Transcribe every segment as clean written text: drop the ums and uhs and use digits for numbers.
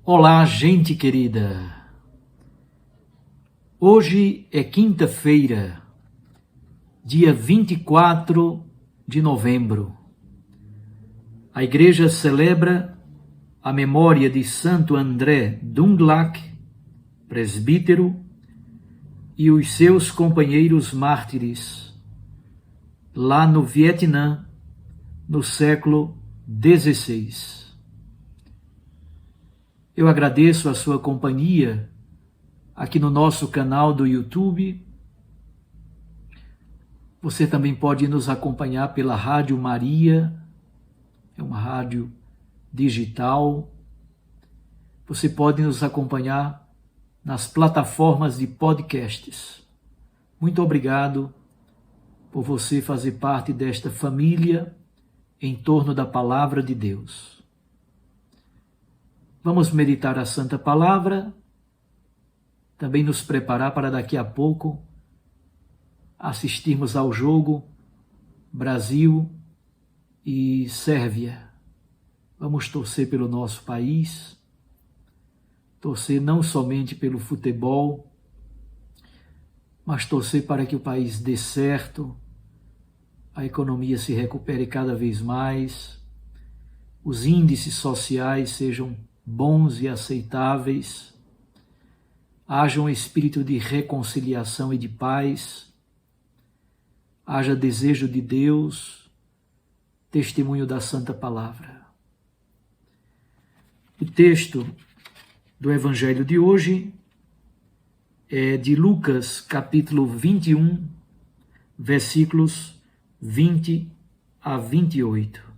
Olá, gente querida! Hoje é quinta-feira, dia 24 de novembro. A Igreja celebra a memória de Santo André Dunglac, presbítero, e os seus companheiros mártires, lá no Vietnã, no século XVI. Eu agradeço a sua companhia aqui no nosso canal do YouTube. Você também pode nos acompanhar pela Rádio Maria, é uma rádio digital. Você pode nos acompanhar nas plataformas de podcasts. Muito obrigado por você fazer parte desta família em torno da Palavra de Deus. Vamos meditar a Santa Palavra, também nos preparar para daqui a pouco assistirmos ao jogo Brasil e Sérvia. Vamos torcer pelo nosso país, torcer não somente pelo futebol, mas torcer para que o país dê certo, a economia se recupere cada vez mais, os índices sociais sejam bons e aceitáveis, haja um espírito de reconciliação e de paz, haja desejo de Deus, testemunho da Santa Palavra. O texto do Evangelho de hoje é de Lucas, capítulo 21, versículos 20 a 28.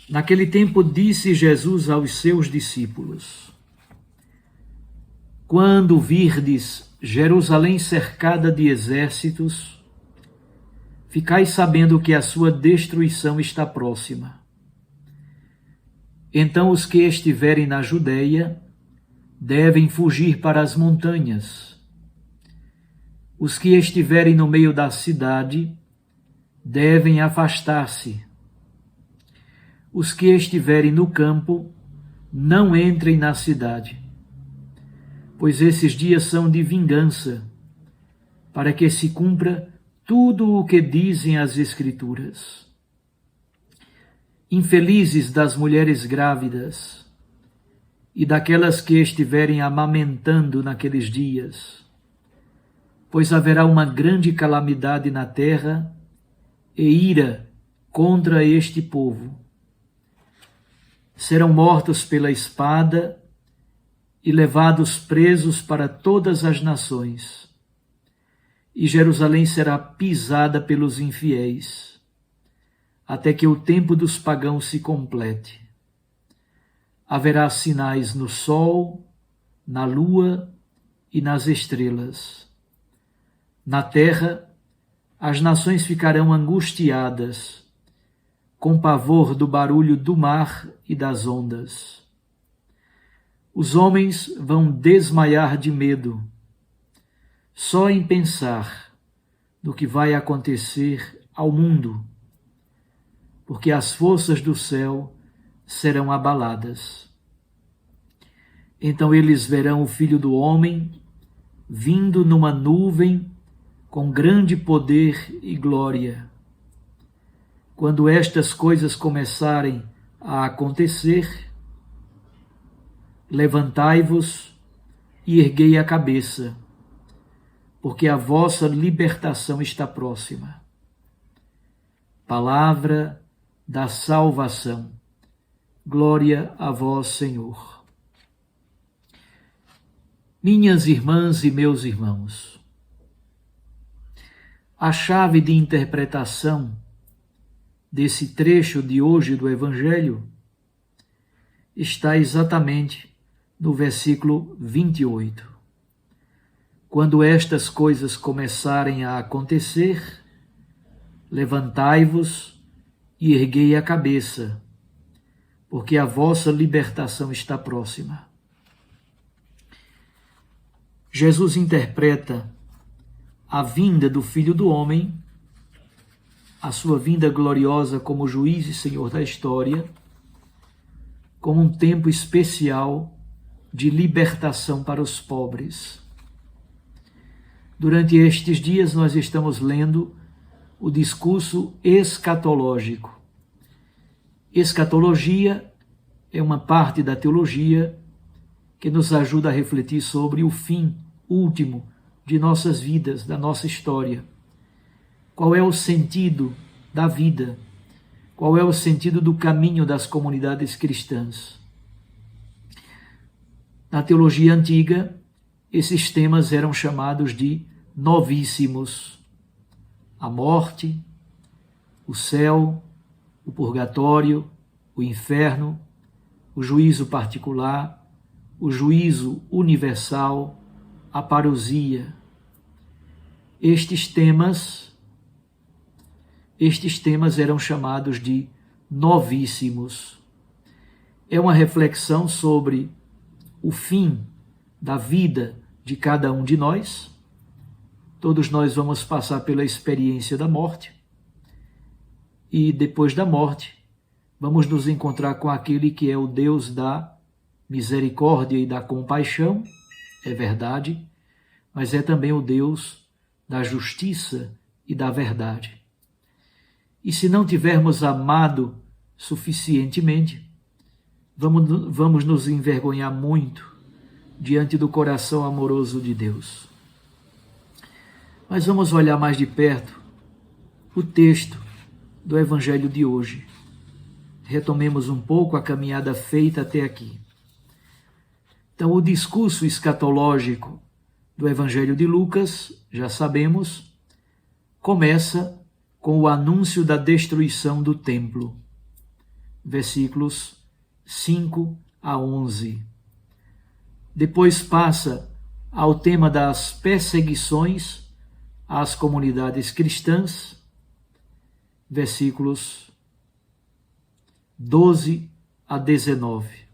Naquele tempo disse Jesus aos seus discípulos: Quando virdes Jerusalém cercada de exércitos, ficai sabendo que a sua destruição está próxima. Então os que estiverem na Judeia devem fugir para as montanhas. Os que estiverem no meio da cidade devem afastar-se. Os que estiverem no campo, não entrem na cidade, pois esses dias são de vingança, para que se cumpra tudo o que dizem as Escrituras. Infelizes das mulheres grávidas e daquelas que estiverem amamentando naqueles dias, pois haverá uma grande calamidade na terra e ira contra este povo. Serão mortos pela espada e levados presos para todas as nações. E Jerusalém será pisada pelos infiéis, até que o tempo dos pagãos se complete. Haverá sinais no sol, na lua e nas estrelas. Na terra, as nações ficarão angustiadas, com pavor do barulho do mar e das ondas. Os homens vão desmaiar de medo, só em pensar no que vai acontecer ao mundo, porque as forças do céu serão abaladas. Então eles verão o Filho do Homem vindo numa nuvem com grande poder e glória. Quando estas coisas começarem a acontecer, levantai-vos e erguei a cabeça, porque a vossa libertação está próxima. Palavra da salvação. Glória a vós, Senhor. Minhas irmãs e meus irmãos, a chave de interpretação desse trecho de hoje do Evangelho está exatamente no versículo 28. Quando estas coisas começarem a acontecer, levantai-vos e erguei a cabeça, porque a vossa libertação está próxima. Jesus interpreta a vinda do Filho do Homem, a sua vinda gloriosa como juiz e senhor da história, como um tempo especial de libertação para os pobres. Durante estes dias nós estamos lendo o discurso escatológico. Escatologia é uma parte da teologia que nos ajuda a refletir sobre o fim último de nossas vidas, da nossa história. Qual é o sentido da vida? Qual é o sentido do caminho das comunidades cristãs? Na teologia antiga, esses temas eram chamados de novíssimos. A morte, o céu, o purgatório, o inferno, o juízo particular, o juízo universal, a parousia. Estes temas eram chamados de novíssimos. É uma reflexão sobre o fim da vida de cada um de nós. Todos nós vamos passar pela experiência da morte. E depois da morte, vamos nos encontrar com aquele que é o Deus da misericórdia e da compaixão, é verdade, mas é também o Deus da justiça e da verdade. E se não tivermos amado suficientemente, vamos nos envergonhar muito diante do coração amoroso de Deus. Mas vamos olhar mais de perto o texto do Evangelho de hoje. Retomemos um pouco a caminhada feita até aqui. Então, o discurso escatológico do Evangelho de Lucas, já sabemos, começa com o anúncio da destruição do templo. Versículos 5 a 11. Depois passa ao tema das perseguições às comunidades cristãs, versículos 12 a 19.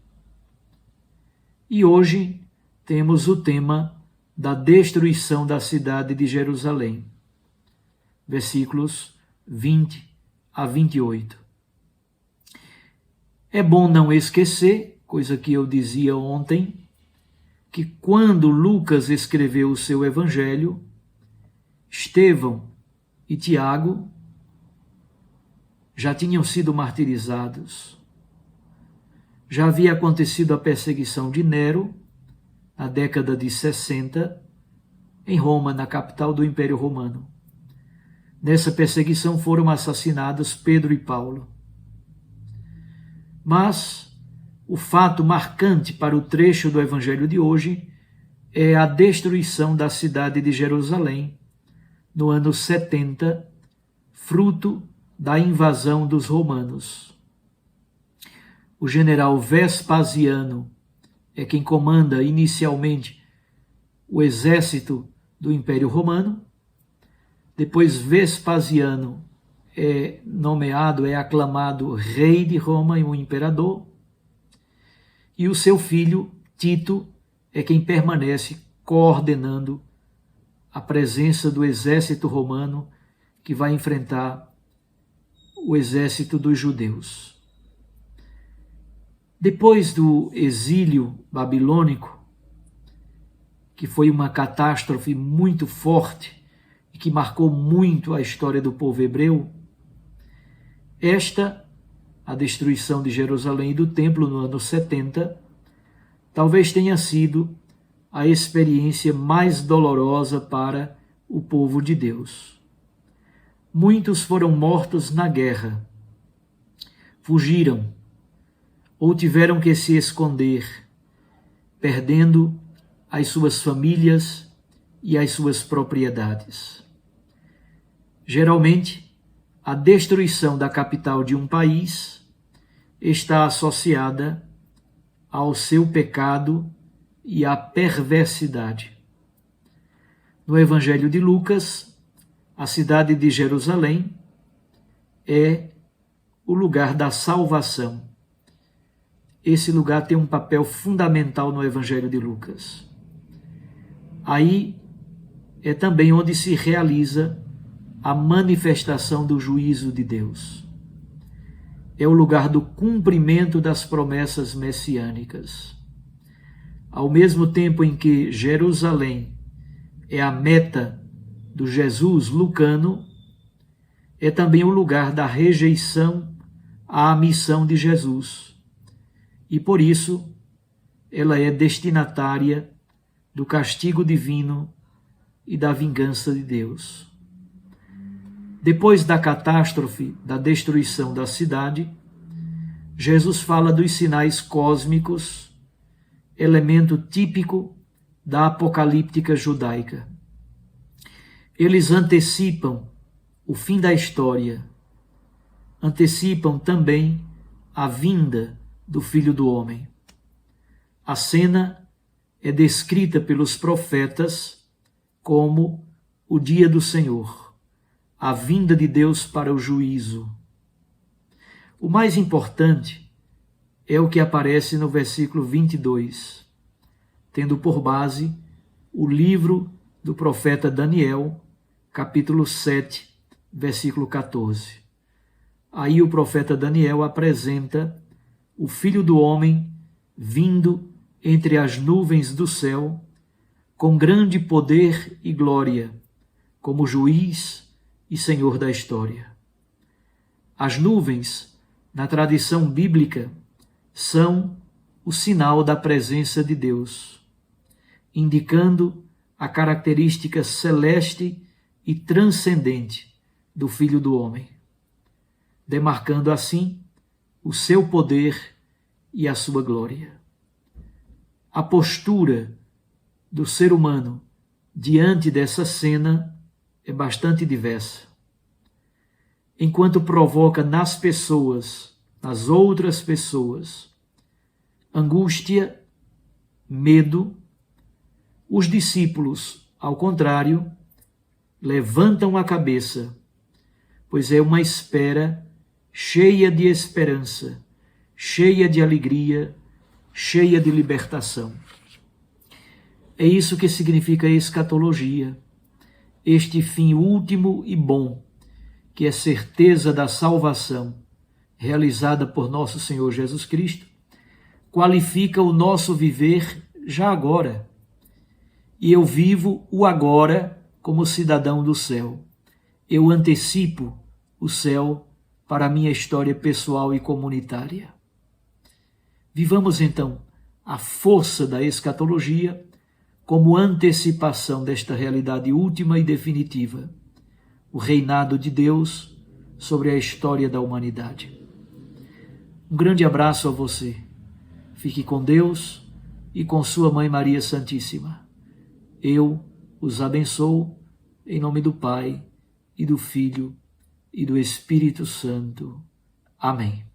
E hoje temos o tema da destruição da cidade de Jerusalém, versículos 20 a 28. É bom não esquecer, coisa que eu dizia ontem, que quando Lucas escreveu o seu evangelho, Estevão e Tiago já tinham sido martirizados. Já havia acontecido a perseguição de Nero, na década de 60, em Roma, na capital do Império Romano. Nessa perseguição foram assassinados Pedro e Paulo. Mas o fato marcante para o trecho do Evangelho de hoje é a destruição da cidade de Jerusalém, no ano 70, fruto da invasão dos romanos. O general Vespasiano é quem comanda inicialmente o exército do Império Romano. Depois Vespasiano é nomeado, é aclamado rei de Roma e um imperador. E o seu filho, Tito, é quem permanece coordenando a presença do exército romano que vai enfrentar o exército dos judeus. Depois do exílio babilônico, que foi uma catástrofe muito forte e que marcou muito a história do povo hebreu, a destruição de Jerusalém e do templo no ano 70, talvez tenha sido a experiência mais dolorosa para o povo de Deus. Muitos foram mortos na guerra, fugiram ou tiveram que se esconder, perdendo as suas famílias e as suas propriedades. Geralmente, a destruição da capital de um país está associada ao seu pecado e à perversidade. No Evangelho de Lucas, a cidade de Jerusalém é o lugar da salvação. Esse lugar tem um papel fundamental no Evangelho de Lucas. Aí é também onde se realiza a manifestação do juízo de Deus. é o lugar do cumprimento das promessas messiânicas. Ao mesmo tempo em que Jerusalém é a meta do Jesus lucano, é também o lugar da rejeição à missão de Jesus. E por isso, ela é destinatária do castigo divino e da vingança de Deus. Depois da catástrofe da destruição da cidade, Jesus fala dos sinais cósmicos, elemento típico da apocalíptica judaica. Eles antecipam o fim da história, antecipam também a vinda do Filho do Homem. A cena é descrita pelos profetas como o dia do Senhor, a vinda de Deus para o juízo. O mais importante é o que aparece no versículo 22, tendo por base o livro do profeta Daniel, capítulo 7, versículo 14. Aí o profeta Daniel apresenta o Filho do Homem vindo entre as nuvens do céu, com grande poder e glória, como juiz e senhor da história. As nuvens, na tradição bíblica, são o sinal da presença de Deus, indicando a característica celeste e transcendente do Filho do Homem, demarcando assim o seu poder e a sua glória. A postura do ser humano diante dessa cena é bastante diversa. Enquanto provoca nas pessoas, nas outras pessoas, angústia, medo, os discípulos, ao contrário, levantam a cabeça, pois é uma espera cheia de esperança, cheia de alegria, cheia de libertação. É isso que significa escatologia, este fim último e bom, que é certeza da salvação, realizada por nosso Senhor Jesus Cristo, qualifica o nosso viver já agora. E eu vivo o agora como cidadão do céu. Eu antecipo o céu para a minha história pessoal e comunitária. Vivamos então a força da escatologia como antecipação desta realidade última e definitiva, o reinado de Deus sobre a história da humanidade. Um grande abraço a você. Fique com Deus e com sua Mãe Maria Santíssima. Eu os abençoo em nome do Pai e do Filho e do Espírito Santo. Amém.